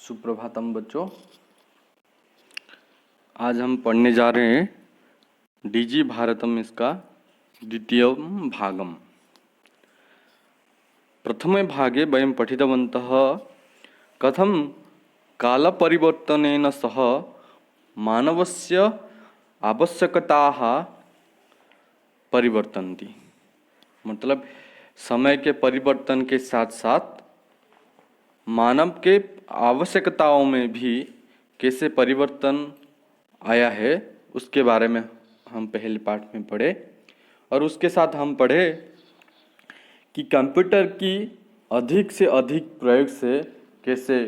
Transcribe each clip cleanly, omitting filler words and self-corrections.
सुप्रभातम बच्चों। आज हम पढ़ने जा रहे हैं डीजी भारतम इसका द्वितीयं भागम। प्रथमे भागे वयं पठितवन्तः कथं कालपरिवर्तनेन सह मानवस्य आवश्यकताः परिवर्तन्ति। मतलब समय के परिवर्तन के साथ साथ मानव के आवश्यकताओं में भी कैसे परिवर्तन आया है उसके बारे में हम पहले पाठ में पढ़े। और उसके साथ हम पढ़े कि कंप्यूटर की अधिक से अधिक प्रयोग से कैसे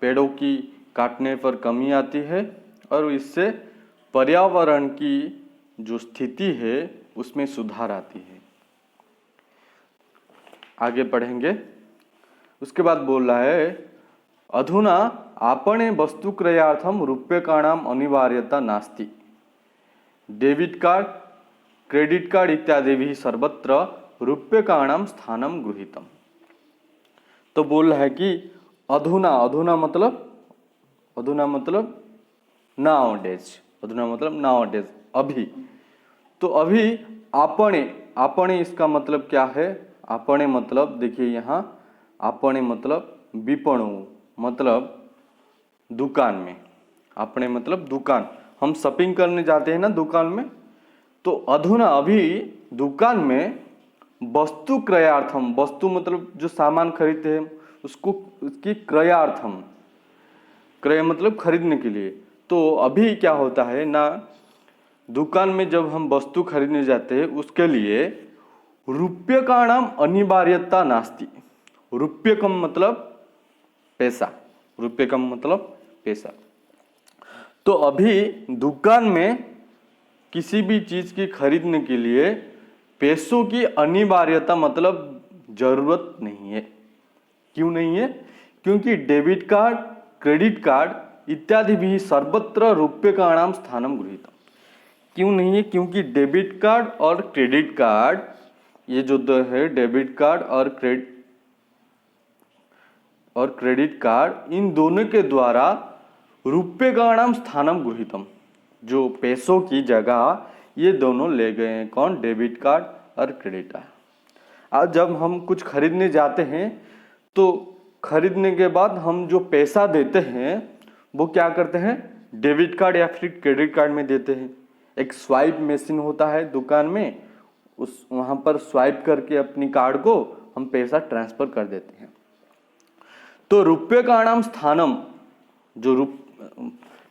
पेड़ों की काटने पर कमी आती है और इससे पर्यावरण की जो स्थिति है उसमें सुधार आती है। आगे पढ़ेंगे। उसके बाद बोल रहा है अधुना आपणे वस्तुक्रयार्थम रूप्यकाणाम अनिवार्यता नास्ति। डेबिट कार्ड क्रेडिट कार्ड इत्यादि भी सर्वत्र रूप्यकाणाम स्थानम गृहीतम। तो बोल रहा है कि अधुना अधुना मतलब नाउ डेज अभी। तो अभी आपणे इसका मतलब क्या है? आपणे मतलब देखिए यहाँ आपणे मतलब विपणु मतलब दुकान में। आपणे मतलब दुकान, हम शॉपिंग करने जाते हैं ना दुकान में। तो अधुना अभी दुकान में वस्तु क्रयार्थम, वस्तु मतलब जो सामान खरीदते हैं उसको उसकी क्रयार्थम, क्रय मतलब खरीदने के लिए। तो अभी क्या होता है ना, दुकान में जब हम वस्तु खरीदने जाते हैं उसके लिए रूप्यकाणाम अनिवार्यता नास्ति। रूप्यकम मतलब पैसा, रूप्यकम मतलब पैसा। तो अभी दुकान में किसी भी चीज की खरीदने के लिए पैसों की अनिवार्यता मतलब जरूरत नहीं है। क्यों नहीं है? क्योंकि डेबिट कार्ड क्रेडिट कार्ड इत्यादि भी सर्वत्र रूप्यकाणाम स्थानम गृहीतम। क्यों नहीं है? क्योंकि डेबिट कार्ड और क्रेडिट कार्ड, ये जो दो है डेबिट कार्ड और क्रेडिट कार्ड, इन दोनों के द्वारा रूप्यकाणाम स्थानम गृहीतम, जो पैसों की जगह ये दोनों ले गए हैं। कौन? डेबिट कार्ड और क्रेडिट कार्ड। आज जब हम कुछ खरीदने जाते हैं तो खरीदने के बाद हम जो पैसा देते हैं वो क्या करते हैं? डेबिट कार्ड या फिर क्रेडिट कार्ड में देते हैं। एक स्वाइप मशीन होता है दुकान में, उस वहाँ पर स्वाइप करके अपनी कार्ड को हम पैसा ट्रांसफर कर देते हैं। तो रूप्यकाणाम स्थानम, जो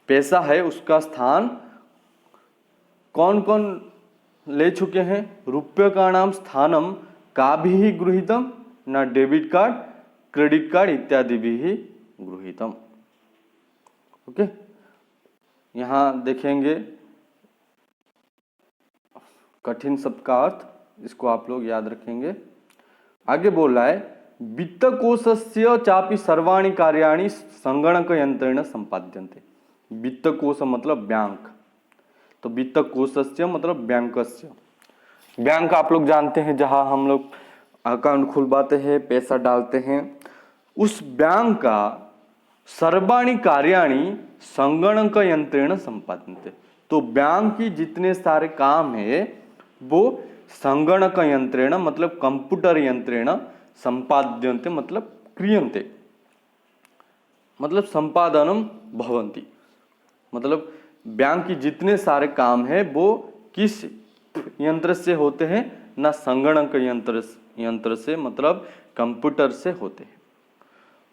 पैसा है उसका स्थान कौन कौन ले चुके हैं? रूप्यकाणाम स्थानम का भी गृहीतम ना, डेबिट कार्ड क्रेडिट कार्ड इत्यादि भी गृहीतम। ओके, यहां देखेंगे कठिन शब्द का अर्थ, इसको आप लोग याद रखेंगे। आगे बोल रहा है वित्तकोशस्य चापि सर्वाणि कार्याणि संगणक यंत्रेण संपाद्यन्ते। वित्तकोश मतलब बैंक, तो वित्तकोशस्य मतलब बैंकस्य। बैंक आप लोग जानते हैं जहां हम लोग अकाउंट खुलवाते हैं, पैसा डालते हैं। उस बैंक का सर्वाणि कार्याणि संगणक यंत्रेण संपाद्यन्ते। तो बैंक की जितने सारे काम है वो संगणक यंत्रेण मतलब कंप्यूटर यंत्रेण संपाद्यन्ते मतलब क्रियन्ते, मतलब संपादनम भवन्ति। मतलब बैंक की जितने सारे काम है वो किस यंत्र से होते हैं? ना संगणक यंत्र से मतलब कंप्यूटर से होते हैं।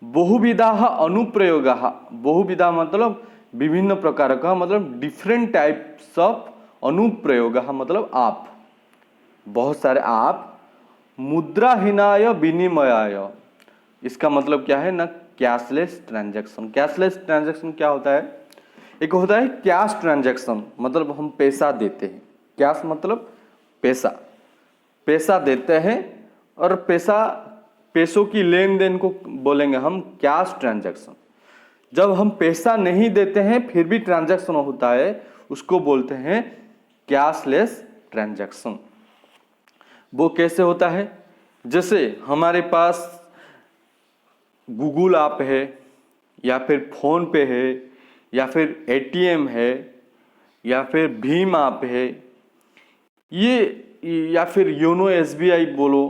बहुविधाः अनुप्रयोगाः, बहुविधा मतलब विभिन्न प्रकार का, मतलब डिफरेंट टाइप्स ऑफ अनुप्रयोगाः मतलब आप, बहुत सारे आप। मुद्राहीनाय विनिमयाय, इसका मतलब क्या है ना? Cashless transaction. कैशलेस ट्रांजैक्शन क्या होता है? एक होता है कैश ट्रांजैक्शन, मतलब हम पैसा देते हैं। कैश मतलब पैसा, पैसा देते हैं और पैसों की लेन देन को बोलेंगे हम कैश ट्रांजैक्शन। जब हम पैसा नहीं देते हैं फिर भी ट्रांजैक्शन होता है, उसको बोलते हैं कैशलेस ट्रांजैक्शन। वो कैसे होता है? जैसे हमारे पास गूगल ऐप है या फिर फोन पे है, या फिर एटीएम है, या फिर भीम ऐप है, ये या फिर योनो एसबीआई बोलो,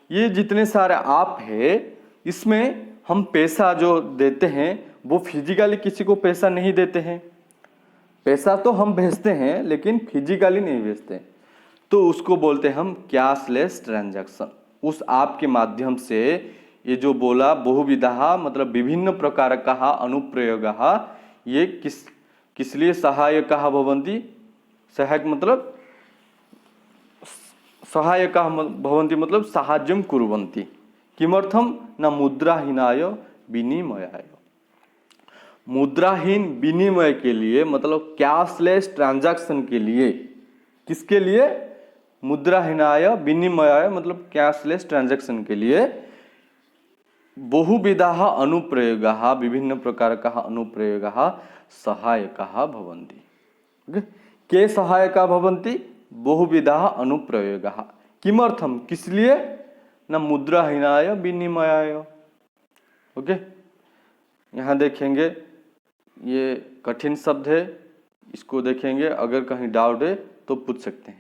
ये जितने सारे ऐप है, इसमें हम पैसा जो देते हैं वो फिजिकली किसी को पैसा नहीं देते हैं। पैसा तो हम भेजते हैं लेकिन फिजिकली नहीं भेजते, तो उसको बोलते हैं हम कैशलेस ट्रांजैक्शन। उस ऐप के माध्यम से, ये जो बोला बहुविधा मतलब विभिन्न प्रकार का अनुप्रयोग, ये किस लिए सहायक भवन्ति, सहायक मतलब सहायक भवन्ति मतलब साहाय्यं कुर्वन्ति। किमर्थम न मुद्राहीनाय विनिमयाय, मुद्राहीन विनिमय के लिए मतलब कैशलेस ट्रांजैक्शन के लिए, किसके लिए, मुद्राहीनाय विनिमयाय मतलब कैशलेस ट्रांजैक्शन के लिए बहुविधा अनुप्रयोग, विभिन्न प्रकार का अनुप्रयोग सहायक भवन्ति। के सहायक भवन्ति, बहुविधा अनुप्रयोग। किमर्थम किस लिए, न मुद्राहीनाय विनिमयाय। ओके, यहाँ देखेंगे ये कठिन शब्द है, इसको देखेंगे, अगर कहीं डाउट है तो पूछ सकते हैं।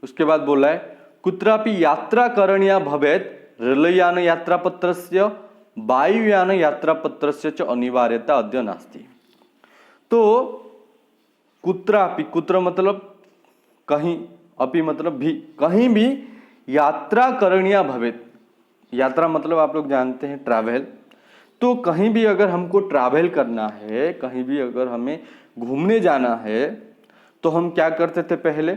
उसके बाद बोला है कुत्रापि यात्रा करणीया भवेत् रेलयान यात्रापत्रस्य वायुयान यात्रापत्रस्य च अनिवार्यता अद्य नास्ति। तो कुत्रापि, कुत्र मतलब कहीं, अपि मतलब भी, कहीं भी यात्रा करणीया भवेत्, यात्रा मतलब आप लोग जानते हैं ट्रैवल, तो कहीं भी अगर हमको ट्रैवल करना है, कहीं भी अगर हमें घूमने जाना है, तो हम क्या करते थे, पहले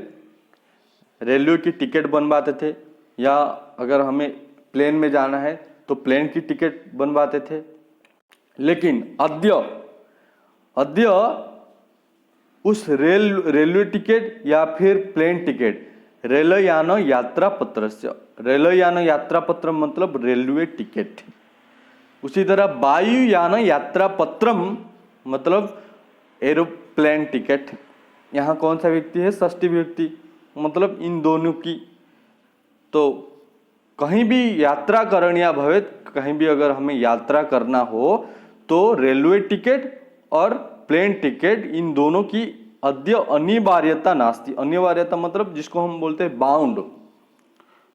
रेलवे की टिकट बनवाते थे, या अगर हमें प्लेन में जाना है तो प्लेन की टिकट बनवाते थे। लेकिन अद्य उस रेलवे टिकट या फिर प्लेन टिकट रेलयान यात्रा पत्रस्य, रेलयान यात्रा पत्र मतलब रेलवे टिकट, उसी तरह वायुयान यात्रा पत्रम मतलब एरोप्लेन टिकट। यहाँ कौन सा व्यक्ति है, षष्ठी व्यक्ति, मतलब इन दोनों की। तो कहीं भी यात्रा करणीया भवेत्, कहीं भी अगर हमें यात्रा करना हो तो रेलवे टिकट और प्लेन टिकट, इन दोनों की अद्य अनिवार्यता नास्ति। अनिवार्यता मतलब जिसको हम बोलते हैं बाउंड,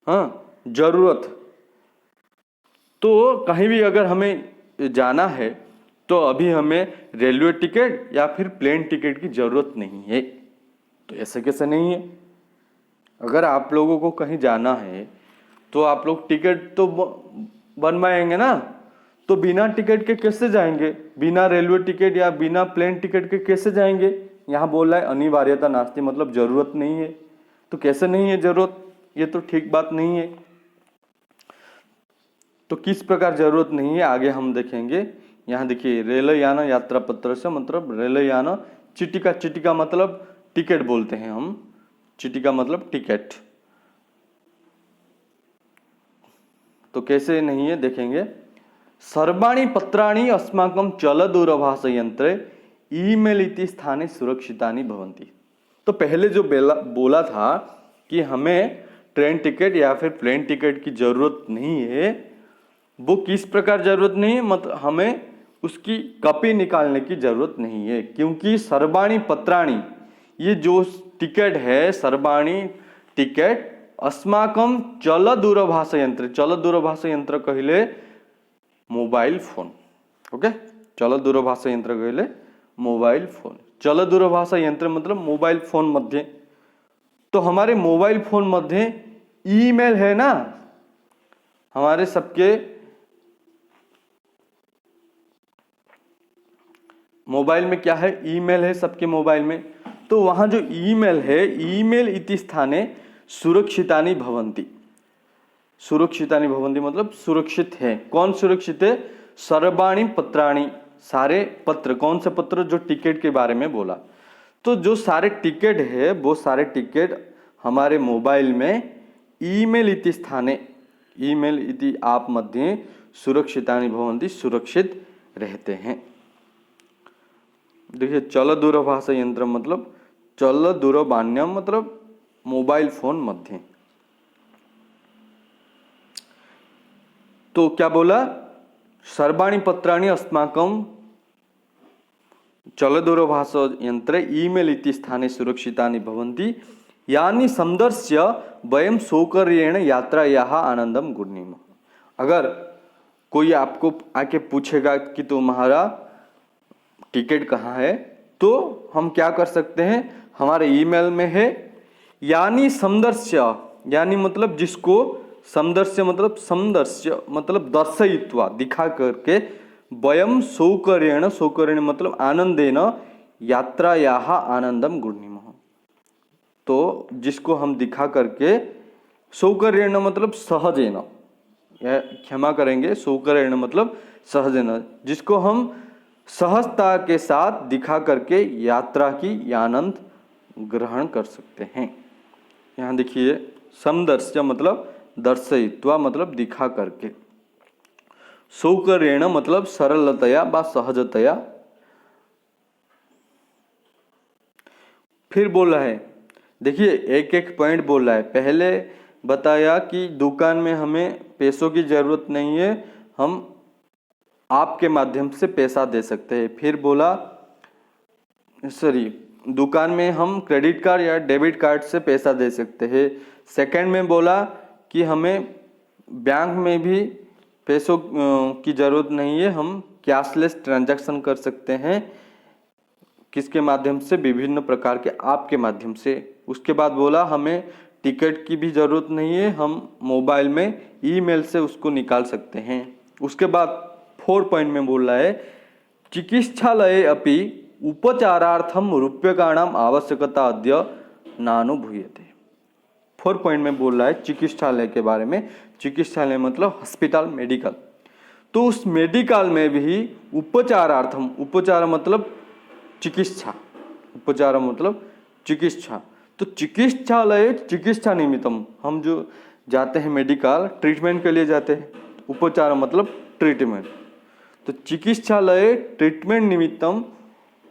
हाँ, जरूरत। तो कहीं भी अगर हमें जाना है तो अभी हमें रेलवे टिकट या फिर प्लेन टिकट की जरूरत नहीं है। तो ऐसे कैसे नहीं है, अगर आप लोगों को कहीं जाना है तो आप लोग टिकट तो बनवाएंगे ना, तो बिना टिकट के कैसे जाएंगे, बिना रेलवे टिकट या बिना प्लेन टिकट के कैसे जाएंगे। यहाँ बोल रहा है अनिवार्यता नास्ति मतलब जरूरत नहीं है। तो कैसे नहीं है जरूरत, ये तो ठीक बात नहीं है। तो किस प्रकार जरूरत नहीं है आगे हम देखेंगे। यहाँ देखिए रेलयान यात्रा पत्र से मतलब रेलयान, चिटिका, चिटिका मतलब टिकट बोलते हैं हम, चिटिका मतलब टिकट। तो कैसे नहीं है देखेंगे। सर्वाणि पत्राणि अस्माकं चलदूरभाष यंत्रे ईमेल इति स्थाने सुरक्षितानि भवन्ति। तो पहले जो बोला था कि हमें ट्रेन टिकट या फिर प्लेन टिकट की जरूरत नहीं है, वो किस प्रकार जरूरत नहीं है, मतलब हमें उसकी कॉपी निकालने की जरूरत नहीं है, क्योंकि सर्वाणि पत्राणि, ये जो टिकट है सर्वाणि टिकट अस्माकं चल दूरभाष यंत्र, चल दूरभाष यंत्र कहले मोबाइल फोन। ओके, चल दूरभाष यंत्र कहले मोबाइल फोन। चल दूरभाष यंत्र मतलब मोबाइल फोन मध्ये, तो हमारे मोबाइल फोन मध्ये ईमेल है ना, हमारे सबके मोबाइल में क्या है, ईमेल है सबके मोबाइल में। तो वहां जो ईमेल है, ईमेल इति स्थाने सुरक्षितानि भवन्ति। सुरक्षितानि भवन्ति मतलब सुरक्षित है। कौन सुरक्षित है, सर्वाणि पत्राणि, सारे पत्र। कौन से पत्र, जो टिकट के बारे में बोला। तो जो सारे टिकट है वो सारे टिकट हमारे मोबाइल में ईमेल इति स्थाने, ईमेल इति ऐप मध्ये सुरक्षितानि भवन्ति, सुरक्षित रहते हैं। देखिए चल दूरभाष यंत्र मतलब चल दूरवाण्यम मतलब मोबाइल फोन मध्ये। तो क्या बोला, सर्वाणि पत्राणि अस्माकं चलदूरभाष यंत्रे ईमेल इति स्थाने सुरक्षितानि भवन्ति यानि संदर्श्य वयं सौकर्येण यात्रायाः आनंदम गुर्नीम। अगर कोई आपको आके पूछेगा कि तुम्हारा टिकट कहाँ है, तो हम क्या कर सकते हैं, हमारे ईमेल में है। यानी संदर्श्य, यानी मतलब जिसको, संदर्श्य मतलब दर्शयित्वा दिखा करके, वयम सौकर्येण, सौकर्येण मतलब आनंदेन, यात्रायाः आनंदम गुर्नीम। तो जिसको हम दिखा करके, सौकर्येण मतलब सहजेन, क्षमा करेंगे, सौकर्येण मतलब सहजेन, जिसको हम सहजता के साथ दिखा करके यात्रा की आनंद ग्रहण कर सकते हैं। यहाँ देखिए, समदर्श्य मतलब दर्शयित्वा मतलब दिखा करके, सौकर्येण मतलब सरलतया व सहजतया। फिर बोला है, देखिए एक एक पॉइंट बोला है। पहले बताया कि दुकान में हमें पैसों की जरूरत नहीं है, हम आपके माध्यम से पैसा दे सकते हैं। फिर बोला, दुकान में हम क्रेडिट कार्ड या डेबिट कार्ड से पैसा दे सकते हैं। सेकंड में बोला कि हमें बैंक में भी पैसों की ज़रूरत नहीं है, हम कैशलेस ट्रांजैक्शन कर सकते हैं। किसके माध्यम से, विभिन्न प्रकार के ऐप के माध्यम से। उसके बाद बोला हमें टिकट की भी ज़रूरत नहीं है, हम मोबाइल में ईमेल से उसको निकाल सकते हैं। उसके बाद 4 पॉइंट में बोल रहा है, चिकित्सालये अपि उपचारार्थम रूप्यकाणाम आवश्यकता अद्य नानुभूयते। 4 पॉइंट में बोल रहा है चिकित्सालय के बारे में। चिकित्सालय मतलब हॉस्पिटल, मेडिकल। तो उस मेडिकल में भी उपचारार्थम, उपचार मतलब चिकित्सा, उपचार मतलब चिकित्सा। तो चिकित्सालय, चिकित्सा निमित्तम, हम जो जाते हैं मेडिकल, ट्रीटमेंट के लिए जाते हैं। उपचार मतलब ट्रीटमेंट। तो चिकित्सालय ट्रीटमेंट निमित्तम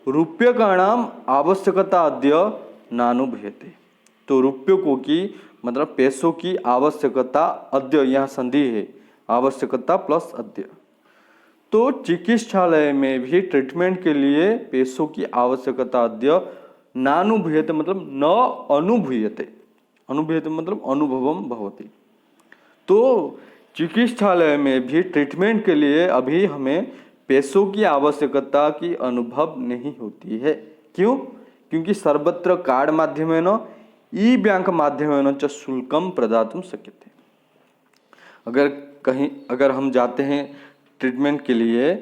रूप्यकाणाम आवश्यकता अद्य नानुभूयते। तो रुपयों की मतलब पैसों की आवश्यकता अद्य, यहाँ संधि है, आवश्यकता प्लस अद्य। तो चिकित्सालय में भी ट्रीटमेंट के लिए पैसों की आवश्यकता अद्य नानुभूयते मतलब न अनुभूयते, अनुभूयते मतलब अनुभवम भवति। तो चिकित्सालय में भी ट्रीटमेंट के लिए अभी हमें पैसों की आवश्यकता की अनुभव नहीं होती है। क्यों? क्योंकि सर्वत्र कार्ड माध्यमेन ई बैंक माध्यमेन च शुल्कम प्रदातुं शक्यते। अगर हम जाते हैं ट्रीटमेंट के लिए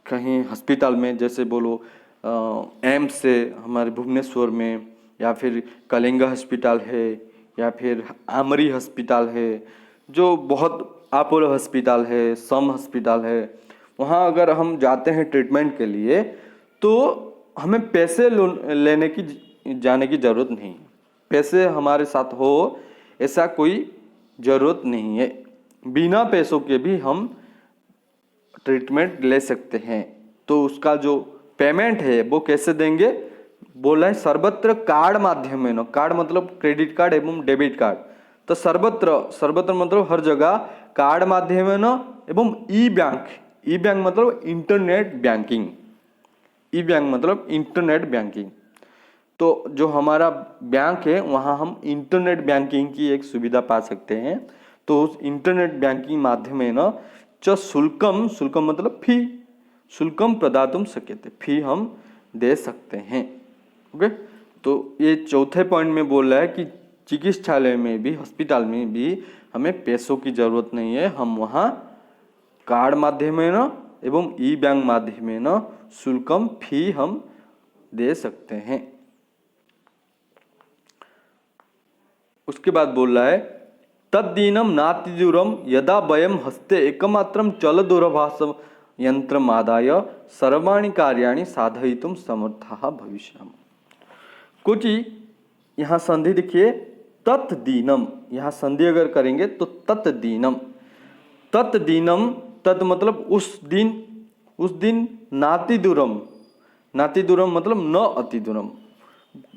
कहीं हॉस्पिटल में, जैसे बोलो एम्स से हमारे भुवनेश्वर में, या फिर कलिंगा हॉस्पिटल है, या फिर आमरी हॉस्पिटल है, जो बहुत अपोलो हॉस्पिटल है, सम हॉस्पिटल है, वहाँ अगर हम जाते हैं ट्रीटमेंट के लिए, तो हमें पैसे लेने की जाने की ज़रूरत नहीं है। पैसे हमारे साथ हो ऐसा कोई ज़रूरत नहीं है। बिना पैसों के भी हम ट्रीटमेंट ले सकते हैं। तो उसका जो पेमेंट है वो कैसे देंगे, बोला है सर्वत्र कार्ड माध्यमेन। कार्ड मतलब क्रेडिट कार्ड एवं डेबिट कार्ड। तो सर्वत्र मतलब हर जगह कार्ड माध्यमेन एवं ई बैंक। ई बैंक मतलब इंटरनेट बैंकिंग। ई बैंक मतलब इंटरनेट बैंकिंग। तो जो हमारा बैंक है वहाँ हम इंटरनेट बैंकिंग की एक सुविधा पा सकते हैं। तो उस इंटरनेट बैंकिंग माध्यमेन च शुल्कम, शुल्कम मतलब फी, शुल्कम प्रदातुं शक्यते, फी हम दे सकते हैं। ओके, तो ये चौथे पॉइंट में बोल रहा है कि चिकित्सालय में भी, हॉस्पिटल में भी हमें पैसों की ज़रूरत नहीं है, हम वहाँ कार्ड माध्यमेन एवं ई बैंक माध्यमेन शुल्कम, फी हम दे सकते हैं। उसके बाद बोल रहा है तद्दीनम नातिदूरम यदा वयम हस्ते एकमात्रम चलदूरभाष यंत्रम आदाय सर्वाणि कार्याणि साधयितुं समर्थाः भविष्यामः। कुछ यहाँ संधि देखिए, तत्दीनम, यहाँ संधि अगर करेंगे तो तत्दीनम, तत्दीनम, तत् मतलब उस दिन नातिदूरम, नातिदूरम मतलब न अतिदूरम।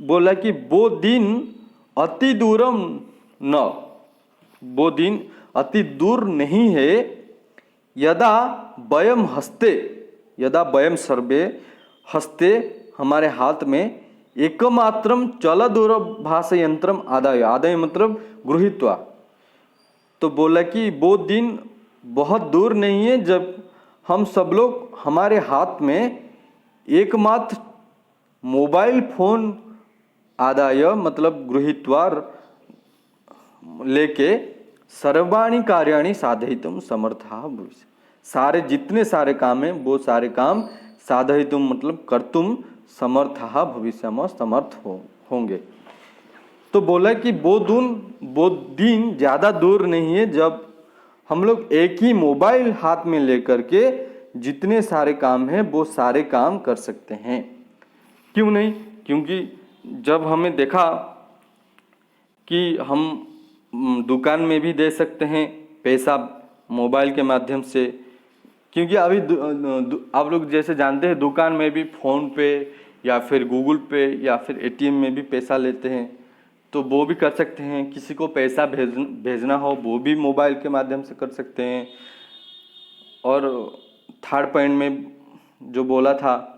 बोला कि वो दिन अति दूरम न, वो दिन अति दूर नहीं है, यदा वयम हस्ते, यदा वयम सर्वे हस्ते, हमारे हाथ में एकमात्रम चल दूरभाष यंत्रम आदाय, आदाय मतलब गृहीत्वा। तो बोला कि वो दिन बहुत दूर नहीं है जब हम सब लोग हमारे हाथ में एकमात्र मोबाइल फोन आदाय मतलब गृहीत्वा लेके सर्वाणि कार्याणि साधयितुम समर्थः भविष्य, सारे जितने सारे काम हैं वो सारे काम साधयितुम मतलब कर्तुम समर्थः भविष्य में समर्थ होंगे। तो बोला कि वो दिन ज़्यादा दूर नहीं है जब हम लोग एक ही मोबाइल हाथ में लेकर के जितने सारे काम हैं वो सारे काम कर सकते हैं। क्यों नहीं? क्योंकि जब हमें देखा कि हम दुकान में भी दे सकते हैं पैसा मोबाइल के माध्यम से, क्योंकि अभी आप लोग जैसे जानते हैं दुकान में भी फ़ोन पे या फिर गूगल पे या फिर एटीएम में भी पैसा लेते हैं, तो वो भी कर सकते हैं। किसी को पैसा भेजना हो वो भी मोबाइल के माध्यम से कर सकते हैं। और थर्ड पॉइंट में जो बोला था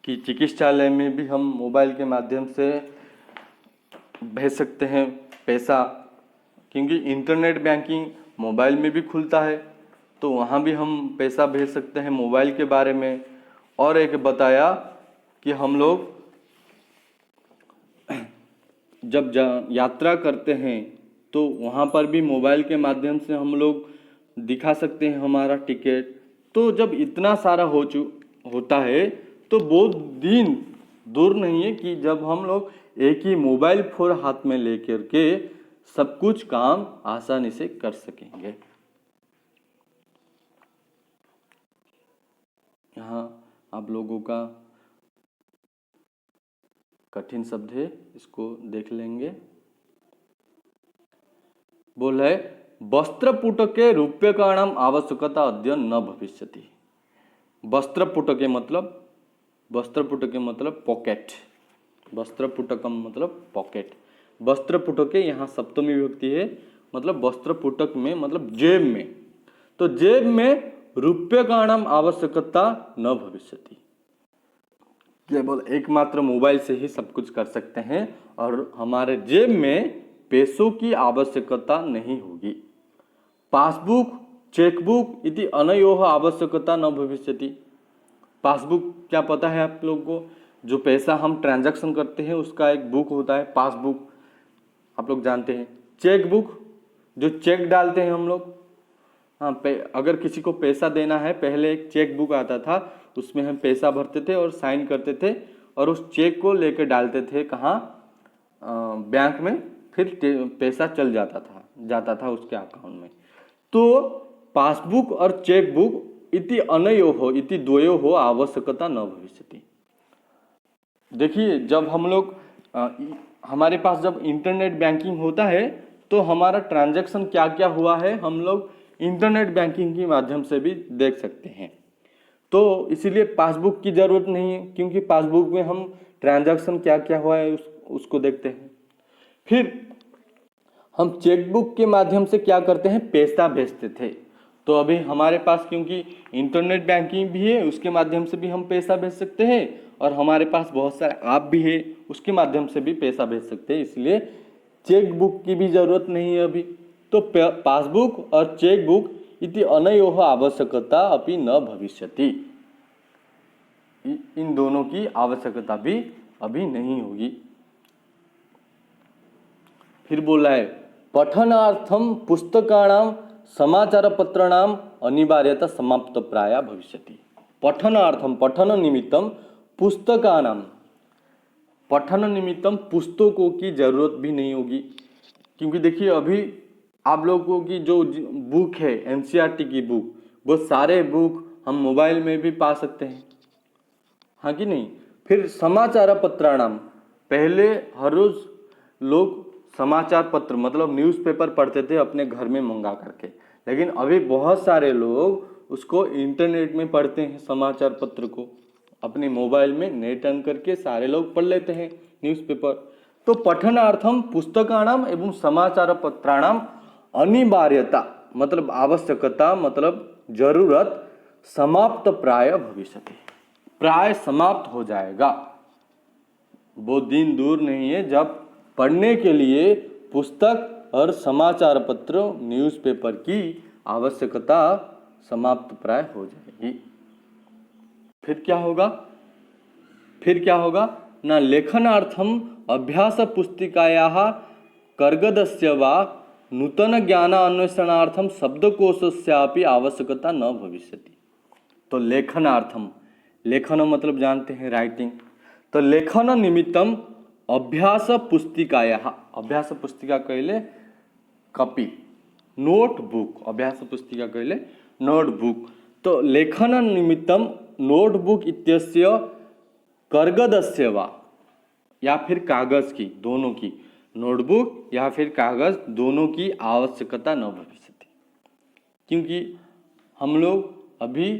कि चिकित्सालय में भी हम मोबाइल के माध्यम से भेज सकते हैं पैसा, क्योंकि इंटरनेट बैंकिंग मोबाइल में भी खुलता है, तो वहाँ भी हम पैसा भेज सकते हैं मोबाइल के बारे में। और एक बताया कि हम लोग जब यात्रा करते हैं तो वहाँ पर भी मोबाइल के माध्यम से हम लोग दिखा सकते हैं हमारा टिकट। तो जब इतना सारा होता है तो वो दिन दूर नहीं है कि जब हम लोग एक ही मोबाइल फोन हाथ में लेकर के सब कुछ काम आसानी से कर सकेंगे। यहाँ आप लोगों का कठिन शब्द है, इसको देख लेंगे। बोल है वस्त्रपुटके रूप्यकाणाम आवश्यकता अद्य न भविष्यति। वस्त्रपुटके मतलब पॉकेट, वस्त्रपुटकम मतलब पॉकेट। वस्त्रपुटके यहाँ सप्तमी विभक्ति है, मतलब वस्त्रपुटक में मतलब जेब में। तो जेब में रूप्यकाणाम आवश्यकता न भविष्यति, केवल एकमात्र मोबाइल से ही सब कुछ कर सकते हैं और हमारे जेब में पैसों की आवश्यकता नहीं होगी। पासबुक चेकबुक इति अनयोः आवश्यकता न भविष्यति। पासबुक क्या पता है आप लोगों को? जो पैसा हम ट्रांजैक्शन करते हैं उसका एक बुक होता है, पासबुक आप लोग जानते हैं। चेकबुक जो चेक डालते हैं हम लोग, हाँ अगर किसी को पैसा देना है पहले एक चेक बुक आता था, उसमें हम पैसा भरते थे और साइन करते थे और उस चेक को लेकर डालते थे कहाँ, बैंक में, फिर पैसा चल जाता था उसके अकाउंट में। तो पासबुक और चेक बुक इति अनयोः इति द्वयोः आवश्यकता न भविष्यति। देखिए जब हम लोग हमारे पास जब इंटरनेट बैंकिंग होता है तो हमारा ट्रांजैक्शन क्या क्या हुआ है हम लोग इंटरनेट बैंकिंग के माध्यम से भी देख सकते हैं। तो इसीलिए पासबुक की ज़रूरत नहीं है, क्योंकि पासबुक में हम ट्रांजैक्शन क्या क्या हुआ है उसको देखते हैं। फिर हम चेकबुक के माध्यम से क्या करते हैं, पैसा भेजते थे। तो अभी हमारे पास क्योंकि इंटरनेट बैंकिंग भी है उसके माध्यम से भी हम पैसा भेज सकते हैं और हमारे पास बहुत सारे ऐप भी है उसके माध्यम से भी पैसा भेज सकते हैं, इसलिए चेकबुक की भी ज़रूरत नहीं है अभी। तो पासबुक और चेकबुक इति अनयोः आवश्यकता अपि न भविष्यति, इन दोनों की आवश्यकता भी अभी नहीं होगी। फिर बोला है पठनार्थम पुस्तकानाम समाचार पत्राणाम अनिवार्यता समाप्त प्राय भविष्यति। पठनार्थम पठन निमित्तम पुस्तकानाम, पठन निमित्तम पुस्तकों की जरूरत भी नहीं होगी, क्योंकि देखिए अभी आप लोगों की जो बुक है एनसीईआरटी की बुक, वो सारे बुक हम मोबाइल में भी पा सकते हैं, हाँ कि नहीं। फिर समाचार पत्राणाम, पहले हर रोज लोग समाचार पत्र मतलब न्यूज़पेपर पढ़ते थे अपने घर में मंगा करके, लेकिन अभी बहुत सारे लोग उसको इंटरनेट में पढ़ते हैं समाचार पत्र को, अपने मोबाइल में नेट ऑन करके सारे लोग पढ़ लेते हैं न्यूज़पेपर। तो पठनार्थम पुस्तकानाम एवं समाचार पत्राणाम अनिवार्यता मतलब आवश्यकता मतलब जरूरत समाप्त प्राय भविष्यति, प्राय समाप्त हो जाएगा। वो दिन दूर नहीं है जब पढ़ने के लिए पुस्तक और समाचार पत्र न्यूज़पेपर की आवश्यकता समाप्त प्राय हो जाएगी। फिर क्या होगा? फिर क्या होगा न लेखनार्थम अभ्यास पुस्तिकायाः कर्गदस्य वा नूतन ज्ञान अन्वेषणार्थम शब्दकोशस्यापि आवश्यकता न भविष्यति। तो लेखनार्थम, लेखन मतलब जानते हैं राइटिंग, तो लेखन निमित्तम अभ्यास पुस्तिकायाः, अभ्यास पुस्तिका कहले कॉपी, नोटबुक, अभ्यास पुस्तिका कहले नोटबुक। तो लेखन निमित्तम नोटबुक इत्यस्य कर्गदस्य वा, या फिर कागज की, दोनों की, नोटबुक या फिर कागज दोनों की आवश्यकता न भविष्यति। क्योंकि हम लोग अभी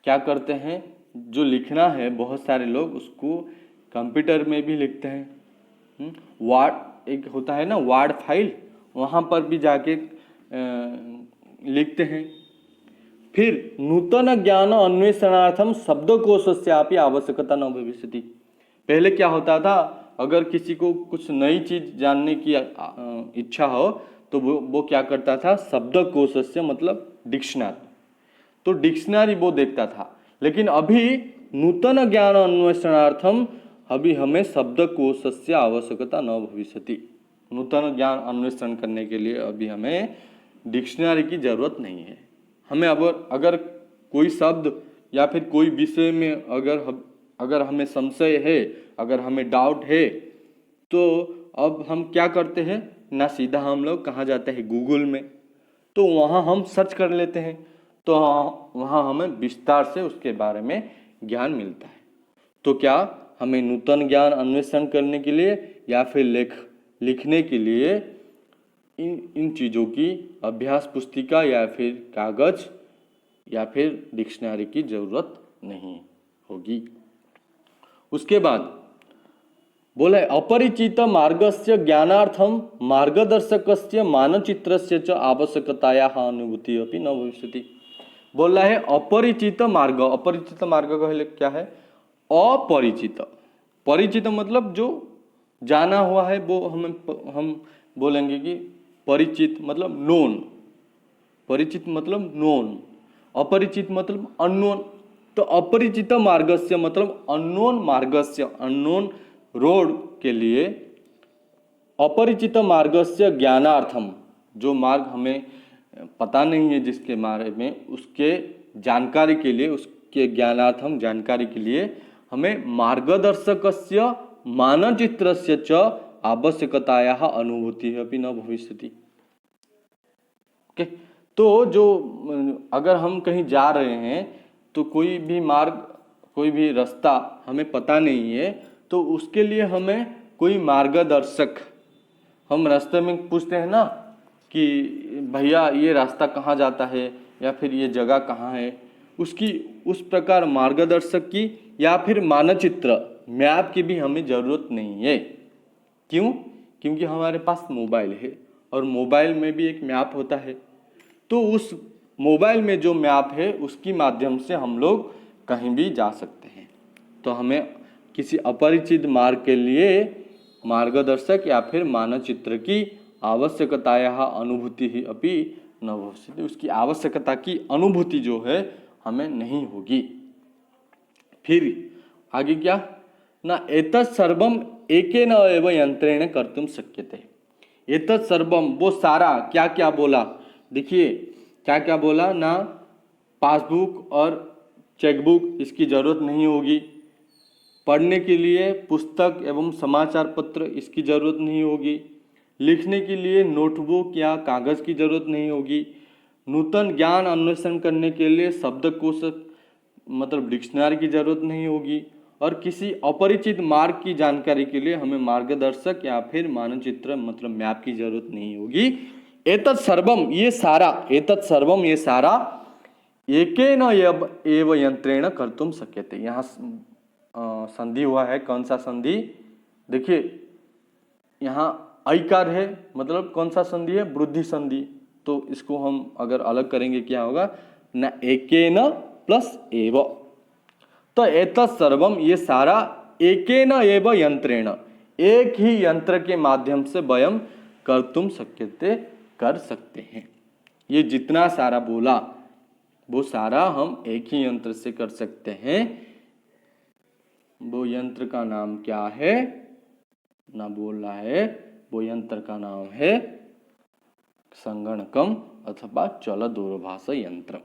क्या करते हैं, जो लिखना है बहुत सारे लोग उसको कंप्यूटर में भी लिखते हैं। वर्ड एक होता है ना वर्ड फाइल, वहाँ पर भी जाके लिखते हैं। फिर नूतन ज्ञान अन्वेषणार्थम शब्दकोशस्यापि आवश्यकता न भविष्यति। पहले क्या होता था, अगर किसी को कुछ नई चीज जानने की इच्छा हो तो वो क्या करता था, शब्दकोशस्य मतलब डिक्शनरी, तो डिक्शनरी वो देखता था। लेकिन अभी नूतन ज्ञान अन्वेषणार्थम अभी हमें शब्दकोशस्य आवश्यकता न भविष्यति। नूतन ज्ञान अन्वेषण करने के लिए अभी हमें डिक्शनरी की जरूरत नहीं है। हमें अगर कोई शब्द या फिर कोई विषय में अगर हमें संशय है, अगर हमें डाउट है, तो अब हम क्या करते हैं ना, सीधा हम लोग कहाँ जाते हैं, गूगल में, तो वहाँ हम सर्च कर लेते हैं, तो वहाँ हमें विस्तार से उसके बारे में ज्ञान मिलता है। तो क्या हमें नूतन ज्ञान अन्वेषण करने के लिए या फिर लिखने के लिए इन चीज़ों की अभ्यास पुस्तिका या फिर कागज या फिर डिक्शनरी की जरूरत नहीं होगी। उसके बाद बोला अपरिचित मार्गस्य ज्ञानार्थम मार्गदर्शकस्य मानचित्रस्य च आवश्यकतायाः अनुभूति अपि न भविष्यति। बोल रहा है अपरिचित मार्ग, अपरिचित मार्ग कहले क्या है, अपरिचित, परिचित मतलब जो जाना हुआ है, वो हम बोलेंगे कि परिचित मतलब नोन, परिचित मतलब नोन, अपरिचित मतलब अननोन। तो अपरिचित मार्गस्य मतलब अननोन मार्गस्य, अननोन रोड के लिए, अपरिचित मार्गस्य ज्ञानार्थम, जो मार्ग हमें पता नहीं है जिसके बारे में, उसके जानकारी के लिए, उसके ज्ञानार्थम जानकारी के लिए हमें मार्गदर्शकस्य मानचित्रस्य च आवश्यकतायाः अनुभूति अपि न भविष्यति। ओके, तो जो अगर हम कहीं जा रहे हैं तो कोई भी मार्ग, कोई भी रास्ता हमें पता नहीं है, तो उसके लिए हमें कोई मार्गदर्शक, हम रास्ते में पूछते हैं ना कि भैया ये रास्ता कहाँ जाता है या फिर ये जगह कहाँ है, उसकी उस प्रकार मार्गदर्शक की या फिर मानचित्र मैप की भी हमें ज़रूरत नहीं है। क्यों? क्योंकि हमारे पास मोबाइल है और मोबाइल में भी एक मैप होता है। तो उस मोबाइल में जो मैप है उसकी माध्यम से हम लोग कहीं भी जा सकते हैं। तो हमें किसी अपरिचित मार्ग के लिए मार्गदर्शक या फिर मानचित्र की आवश्यकतायाः अनुभूति ही अपि न भविष्यति, उसकी आवश्यकता की अनुभूति जो है हमें नहीं होगी। फिर आगे क्या ना, एतत् सर्वम एकेन एव यंत्रेण कर्तुम शक्यते। एतत् सर्वम वो सारा, क्या क्या बोला, देखिए क्या क्या बोला ना, पासबुक और चेकबुक इसकी ज़रूरत नहीं होगी, पढ़ने के लिए पुस्तक एवं समाचार पत्र इसकी ज़रूरत नहीं होगी, लिखने के लिए नोटबुक या कागज़ की ज़रूरत नहीं होगी, नूतन ज्ञान अन्वेषण करने के लिए शब्दकोश मतलब डिक्शनरी की ज़रूरत नहीं होगी, और किसी अपरिचित मार्ग की जानकारी के लिए हमें मार्गदर्शक या फिर मानचित्र मतलब मैप की ज़रूरत नहीं होगी। एतत् सर्वम ये सारा, एतत् सर्वम ये सारा एकेन एव यंत्रेण कर्तुम शक्यते। यहाँ संधि हुआ है, कौन सा संधि, देखिए यहाँ ऐकार है, मतलब कौन सा संधि है, वृद्धि संधि, तो इसको हम अगर अलग करेंगे क्या होगा, न एकेन प्लस एव। तो एतत् सर्वम, ये सारा एकेन एव यंत्रेण, एक ही यंत्र के माध्यम से वयम कर्तुम शक्यते, कर सकते हैं। ये जितना सारा बोला वो सारा हम एक ही यंत्र से कर सकते हैं। वो यंत्र का नाम क्या है ना बोल रहा है, वो यंत्र का नाम है संगणकम अथवा चल दूरभाष यंत्र।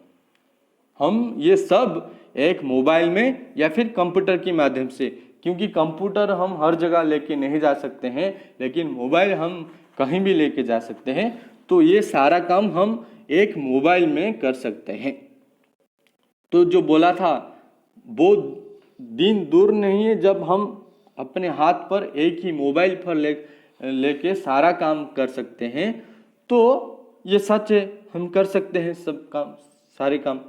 हम ये सब एक मोबाइल में या फिर कंप्यूटर के माध्यम से, क्योंकि कंप्यूटर हम हर जगह लेके नहीं जा सकते हैं, लेकिन मोबाइल हम कहीं भी लेके जा सकते हैं, तो ये सारा काम हम एक मोबाइल में कर सकते हैं। तो जो बोला था वो दिन दूर नहीं है जब हम अपने हाथ पर एक ही मोबाइल पर लेके सारा काम कर सकते हैं। तो ये सच है, हम कर सकते हैं सब काम, सारे काम।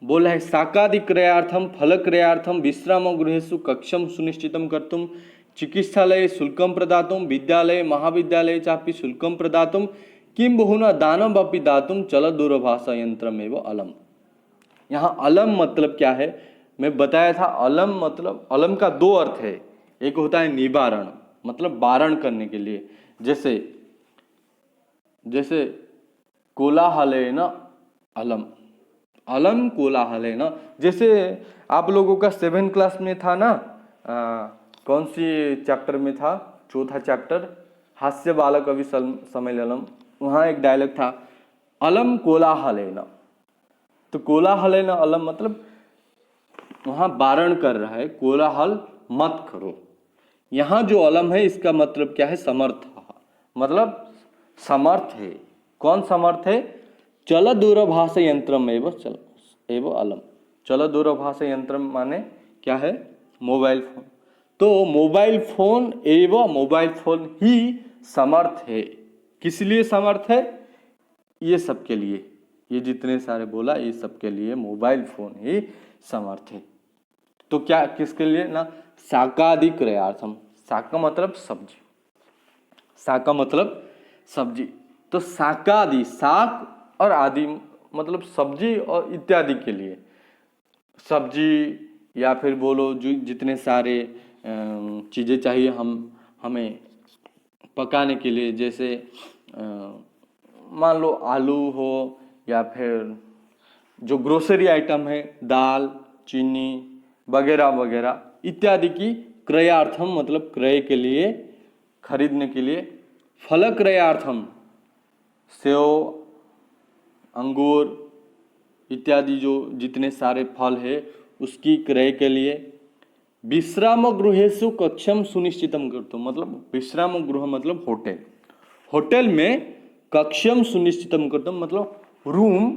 बोला है शाकादि क्रयार्थम फल क्रयार्थम विश्राम गृहेषु कक्षम सुनिश्चितम कर्तुम चिकित्सालय शुल्कम प्रदातुम विद्यालय महाविद्यालय चापि शुल्कम प्रदातुम किम बहुना दानम अपि दातुम चल दूरभाष यंत्रमेव अलम। यहाँ अलम मतलब क्या है मैं बताया था। अलम मतलब, अलम का दो अर्थ है, एक होता है निवारण, मतलब वारण करने के लिए, जैसे कोलाहलेन अलम, अलम कोलाहलेन। जैसे आप लोगों का 7th क्लास में था ना, कौन सी चैप्टर में था, चौथा चैप्टर हास्य बाल कवि सम्मेलनम, वहाँ एक डायलॉग था अलम कोलाहलेन। तो कोलाहलेन अलम मतलब वहाँ वारण कर रहा है, कोलाहल मत करो। यहाँ जो अलम है इसका मतलब क्या है, समर्थ, मतलब समर्थ है। कौन समर्थ है, चल दूरभाष यंत्रम एव अलम। चल दूरभाष यंत्र माने क्या है, मोबाइल फोन। तो मोबाइल फोन एवं मोबाइल फोन ही समर्थ है। किस लिए समर्थ है, ये सबके लिए, ये जितने सारे बोला ये सबके लिए मोबाइल फोन ही समर्थ है। तो क्या किसके लिए ना, शाकादि क्रयार्थम। शाका मतलब सब्जी, शाका मतलब सब्जी। तो शाकादि, शाक और आदि मतलब सब्जी और इत्यादि के लिए, सब्जी या फिर बोलो जो जितने सारे चीज़ें चाहिए हमें पकाने के लिए, जैसे मान लो आलू हो या फिर जो ग्रोसरी आइटम है, दाल चीनी वगैरह वगैरह इत्यादि की क्रयार्थम मतलब क्रय के लिए, खरीदने के लिए। फल क्रयार्थम सेव अंगूर इत्यादि जो जितने सारे फल है उसकी क्रय के लिए। विश्राम गृहेषु कक्षम सुनिश्चितम कर्तुम, मतलब विश्राम गृह मतलब होटल, होटल में कक्षम सुनिश्चितम कर्तुम मतलब रूम,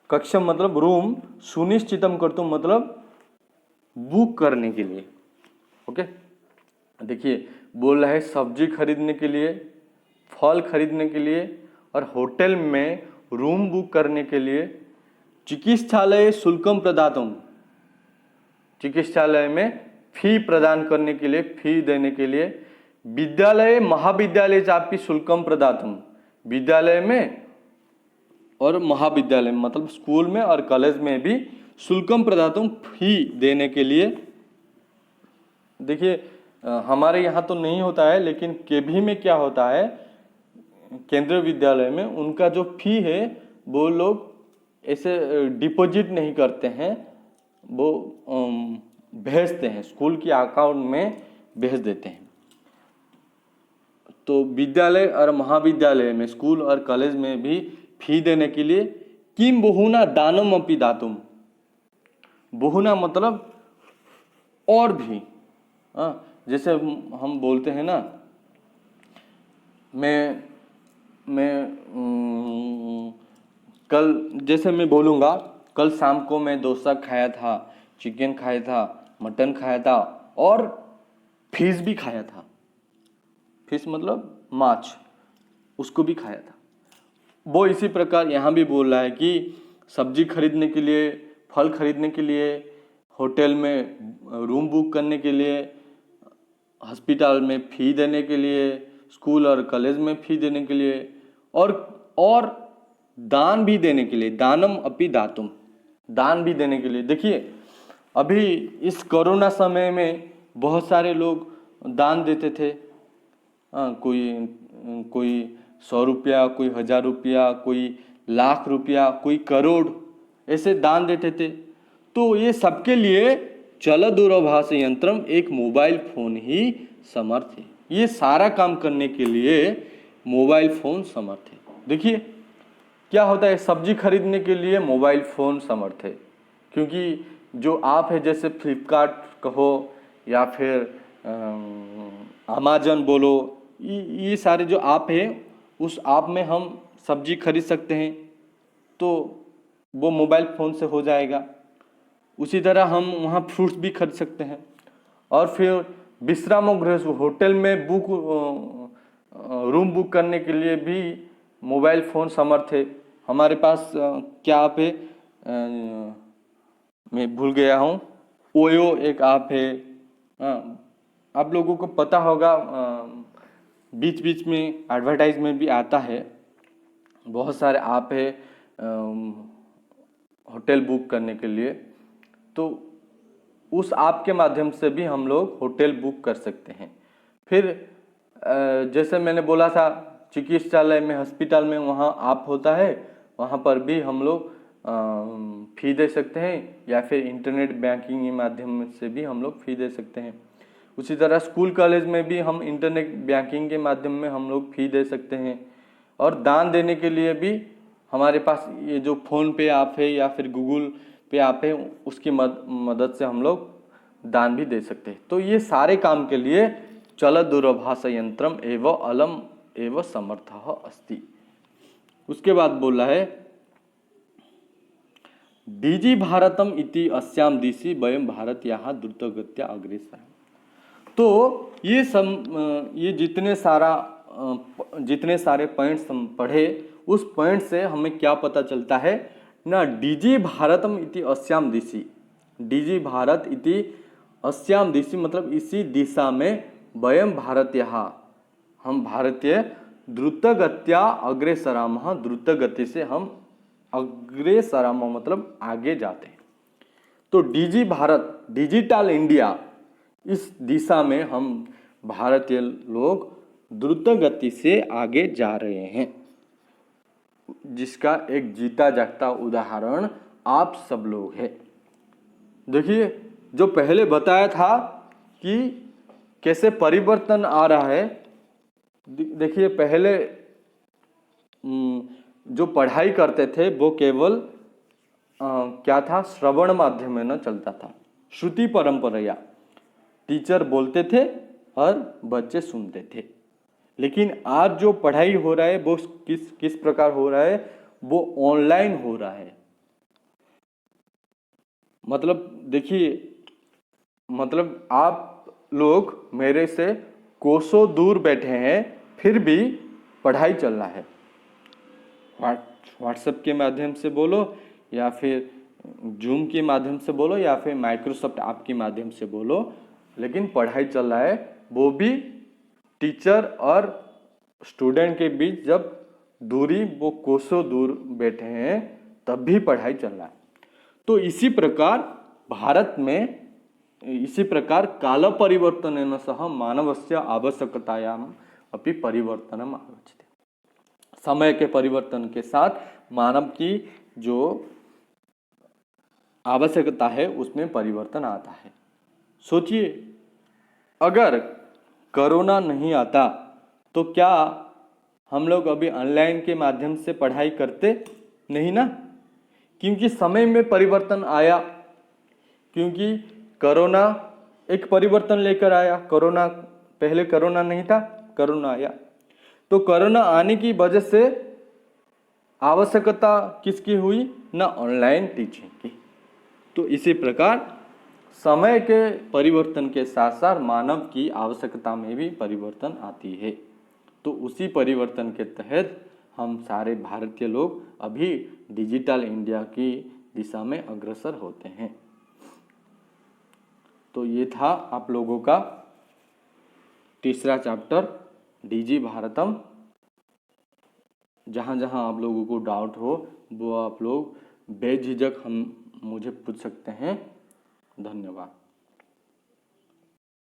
कक्षम मतलब रूम, सुनिश्चितम कर्तुम मतलब बुक करने के लिए। ओके, देखिए बोल रहा है सब्जी खरीदने के लिए, फल खरीदने के लिए और होटल में रूम बुक करने के लिए। चिकित्सालय शुल्कम प्रदातुम, चिकित्सालय में फी प्रदान करने के लिए, फी देने के लिए। विद्यालय महाविद्यालय चापि शुल्कम प्रदातुम, विद्यालय में और महाविद्यालय मतलब स्कूल में और कॉलेज में भी शुल्कम प्रदातुम फी देने के लिए। देखिए हमारे यहाँ तो नहीं होता है, लेकिन केवी में क्या होता है, केंद्रीय विद्यालय में उनका जो फी है वो लोग ऐसे डिपॉजिट नहीं करते हैं, वो भेजते हैं, स्कूल के अकाउंट में भेज देते हैं। तो विद्यालय और महाविद्यालय में, स्कूल और कॉलेज में भी फी देने के लिए किम बहुना दानम अपि दातुम, बहुना मतलब और भी। जैसे हम बोलते हैं ना, मैं कल जैसे मैं बोलूँगा कल शाम को मैं डोसा खाया था, चिकन खाया था, मटन खाया था और फिश भी खाया था। फिश मतलब माछ, उसको भी खाया था। वो इसी प्रकार यहाँ भी बोल रहा है कि सब्जी खरीदने के लिए, फल खरीदने के लिए, होटल में रूम बुक करने के लिए, हॉस्पिटल में फ़ी देने के लिए, स्कूल और कॉलेज में फ़ी देने के लिए, और दान भी देने के लिए, दानम अपि दातुम, दान भी देने के लिए। देखिए अभी इस कोरोना समय में बहुत सारे लोग दान देते थे। कोई 100 रुपया, कोई 1000 रुपया, कोई लाख रुपया, कोई करोड़, ऐसे दान देते थे। तो ये सबके लिए चल दूरभाष यंत्रम एक मोबाइल फोन ही समर्थ है। ये सारा काम करने के लिए मोबाइल फोन समर्थ है। देखिए क्या होता है, सब्जी खरीदने के लिए मोबाइल फ़ोन समर्थ है, क्योंकि जो ऐप है जैसे फ्लिपकार्ट कहो या फिर अमेजन बोलो, ये सारे जो ऐप है उस ऐप में हम सब्जी खरीद सकते हैं, तो वो मोबाइल फ़ोन से हो जाएगा। उसी तरह हम वहाँ फ्रूट्स भी खरीद सकते हैं। और फिर विश्राम गृह होटल में रूम बुक करने के लिए भी मोबाइल फ़ोन समर्थ है। हमारे पास क्या ऐप है, मैं भूल गया हूँ, ओयो एक ऐप है। आप लोगों को पता होगा, बीच बीच में एडवर्टाइजमेंट भी आता है। बहुत सारे ऐप है होटल बुक करने के लिए, तो उस ऐप के माध्यम से भी हम लोग होटल बुक कर सकते हैं। फिर जैसे मैंने बोला था चिकित्सालय में, हॉस्पिटल में वहाँ ऐप होता है, वहाँ पर भी हम लोग फी दे सकते हैं, या फिर इंटरनेट बैंकिंग के माध्यम से भी हम लोग फी दे सकते हैं। उसी तरह स्कूल कॉलेज में भी हम इंटरनेट बैंकिंग के माध्यम में हम लोग फी दे सकते हैं। और दान देने के लिए भी हमारे पास ये जो फ़ोन पे ऐप है या फिर गूगल पे ऐप है, उसकी मदद से हम लोग दान भी दे सकते हैं। तो ये सारे काम के लिए चल दूरभाष यंत्रम एवं अलम एवं समर्थः अस्ति। उसके बाद बोला है डीजी भारतम इति अस्याम दिशि वयम भारत यहाँ द्रुतगत्या अग्रेसर। तो ये जितने सारे पॉइंट्स हम पढ़े, उस पॉइंट से हमें क्या पता चलता है ना, डीजी भारतम इति अस्याम दिशि, डीजी भारत इति अस्याम दिशि मतलब इसी दिशा में, वयम भारत यहाँ हम भारतीय द्रुतगत्या अग्रेसरामः, द्रुत गति से हम अग्रेसरामः मतलब आगे जाते हैं। तो डीजी भारत, डिजिटल इंडिया, इस दिशा में हम भारतीय लोग द्रुत गति से आगे जा रहे हैं, जिसका एक जीता जागता उदाहरण आप सब लोग हैं। देखिए जो पहले बताया था कि कैसे परिवर्तन आ रहा है, देखिए पहले जो पढ़ाई करते थे वो केवल क्या था, श्रवण माध्यम में न चलता था, श्रुति परंपरा, टीचर बोलते थे और बच्चे सुनते थे। लेकिन आज जो पढ़ाई हो रहा है वो किस प्रकार हो रहा है, वो ऑनलाइन हो रहा है। मतलब देखिए, मतलब आप लोग मेरे से कोसों दूर बैठे हैं, फिर भी पढ़ाई चल रहा है। व्हाट्सएप के माध्यम से बोलो, या फिर जूम के माध्यम से बोलो, या फिर माइक्रोसॉफ्ट ऐप के माध्यम से बोलो, लेकिन पढ़ाई चल रहा है। वो भी टीचर और स्टूडेंट के बीच जब दूरी वो कोसों दूर बैठे हैं, तब भी पढ़ाई चल रहा है। तो इसी प्रकार भारत में, इसी प्रकार काल परिवर्तनेन सह मानवस्य आवश्यकतायाम अपि परिवर्तनम आगच्छति। समय के परिवर्तन के साथ मानव की जो आवश्यकता है उसमें परिवर्तन आता है। सोचिए, अगर कोरोना नहीं आता तो क्या हम लोग अभी ऑनलाइन के माध्यम से पढ़ाई करते? नहीं ना, क्योंकि समय में परिवर्तन आया, क्योंकि कोरोना एक परिवर्तन लेकर आया। कोरोना, पहले कोरोना नहीं था, कोरोना आया, तो कोरोना आने की वजह से आवश्यकता किसकी हुई ना, ऑनलाइन टीचिंग की। तो इसी प्रकार समय के परिवर्तन के साथ साथ मानव की आवश्यकता में भी परिवर्तन आती है। तो उसी परिवर्तन के तहत हम सारे भारतीय लोग अभी डिजिटल इंडिया की दिशा में अग्रसर होते हैं। तो ये था आप लोगों का तीसरा चैप्टर, डीजी भारतम। जहाँ जहाँ आप लोगों को डाउट हो वो आप लोग बेझिझक हम मुझे पूछ सकते हैं। धन्यवाद।